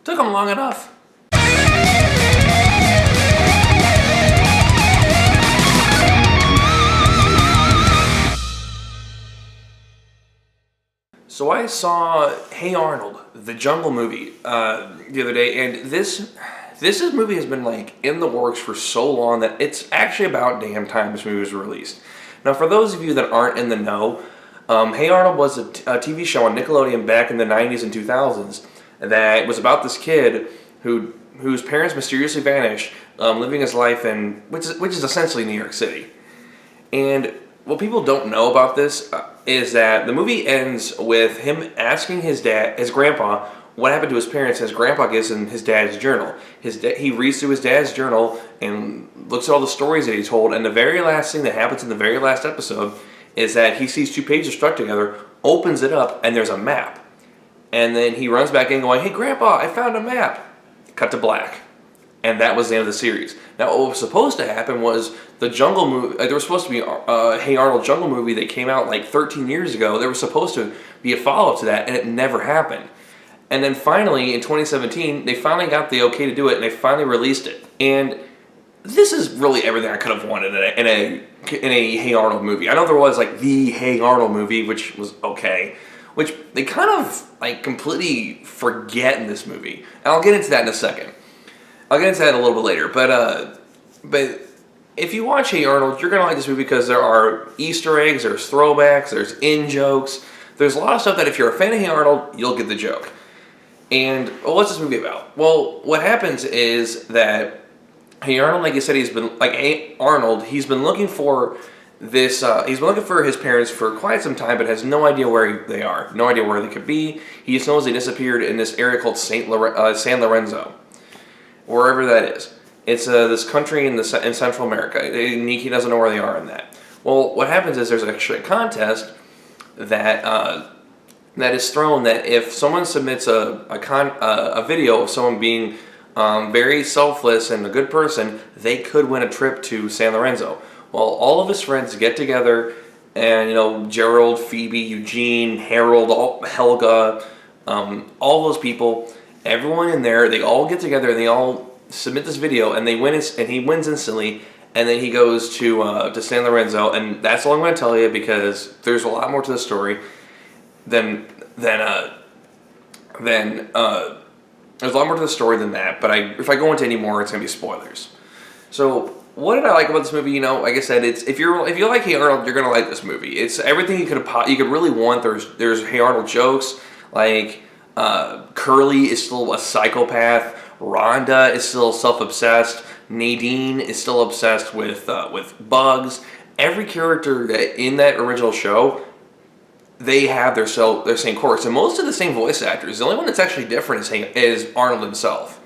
Took them long enough. So I saw Hey Arnold, the Jungle movie, the other day, and this movie has been like in the works for so long that it's actually about damn time this movie was released. Now, for those of you that aren't in the know, Hey Arnold was a TV show on Nickelodeon back in the 90s and 2000s that was about this kid whose parents mysteriously vanished, living his life in which is essentially New York City. And what people don't know about this is that the movie ends with him asking his grandpa, what happened to his parents. His grandpa gives him his dad's journal. He reads through his dad's journal and looks at all the stories that he told, and the very last thing that happens in the very last episode is that he sees two pages stuck together, opens it up, and there's a map. And then he runs back in going, "Hey Grandpa, I found a map." Cut to black. And that was the end of the series. Now, what was supposed to happen was the Jungle movie. There was supposed to be a Hey Arnold Jungle movie that came out like 13 years ago. There was supposed to be a follow-up to that, and it never happened. And then finally, in 2017, they finally got the okay to do it, and they finally released it. And this is really everything I could have wanted in a Hey Arnold movie. I know there was like the Hey Arnold movie, which was okay, which they kind of like completely forget in this movie. And I'll get into that in a second. I'll get into that a little bit later, but if you watch Hey Arnold, you're gonna like this movie because there are Easter eggs, there's throwbacks, there's in-jokes, there's a lot of stuff that if you're a fan of Hey Arnold, you'll get the joke. And what's this movie about? Well, what happens is that Hey Arnold, like you said, he's been looking for this. He's been looking for his parents for quite some time, but has no idea where they are, no idea where they could be. He just knows they disappeared in this area called San Lorenzo. Wherever that is. It's this country in Central America. He doesn't know where they are in that. Well, what happens is there's actually a contest that is thrown that if someone submits a video of someone being very selfless and a good person, they could win a trip to San Lorenzo. Well, all of his friends get together, and Gerald, Phoebe, Eugene, Harold, Helga, all those people. Everyone in there, they all get together and they all submit this video, and they win. And he wins instantly. And then he goes to San Lorenzo, and that's all I'm going to tell you because there's a lot more to the story than there's a lot more to the story than that. But if I go into any more, it's going to be spoilers. So what did I like about this movie? Like I said, it's if you like Hey Arnold, you're going to like this movie. It's everything you could really want. There's Hey Arnold jokes like. Curly is still a psychopath. Rhonda is still self-obsessed. Nadine is still obsessed with bugs. Every character that in that original show, they have their same course, and most of the same voice actors. The only one that's actually different is Arnold himself.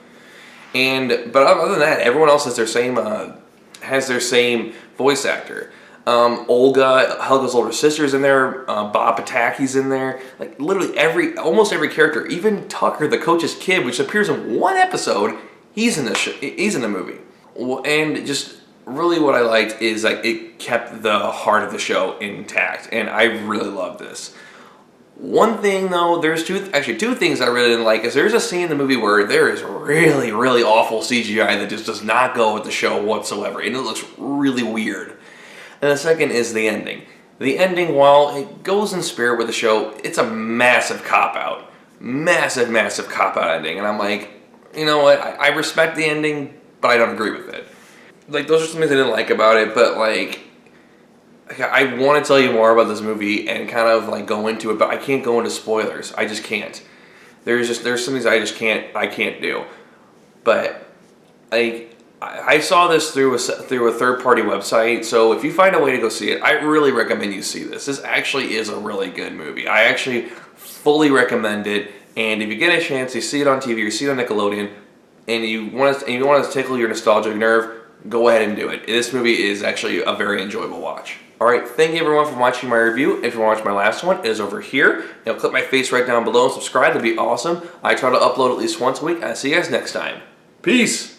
But other than that, everyone else has their same voice actor. Olga, Helga's older sister's in there. Bob Pataki's in there. Like literally almost every character. Even Tucker, the coach's kid, which appears in one episode, he's in the movie. And just really what I liked is like it kept the heart of the show intact, and I really love this. One thing though, there's two things I really didn't like. Is there's a scene in the movie where there is really, really awful CGI that just does not go with the show whatsoever, and it looks really weird. And the second is the ending. The ending, while it goes in spirit with the show, it's a massive cop-out. Massive, massive cop-out ending. And I'm like, you know what? I respect the ending, but I don't agree with it. Like, those are some things I didn't like about it, but like, I want to tell you more about this movie and kind of like go into it, but I can't go into spoilers. I just can't. There's some things I can't do. But I saw this through a third-party website, so if you find a way to go see it, I really recommend you see this. This actually is a really good movie. I actually fully recommend it, and if you get a chance, you see it on TV, you see it on Nickelodeon, and you want to tickle your nostalgic nerve, go ahead and do it. This movie is actually a very enjoyable watch. Alright, thank you everyone for watching my review. If you want to watch my last one, it is over here. Now click my face right down below and subscribe, that'd be awesome. I try to upload at least once a week, and I'll see you guys next time. Peace!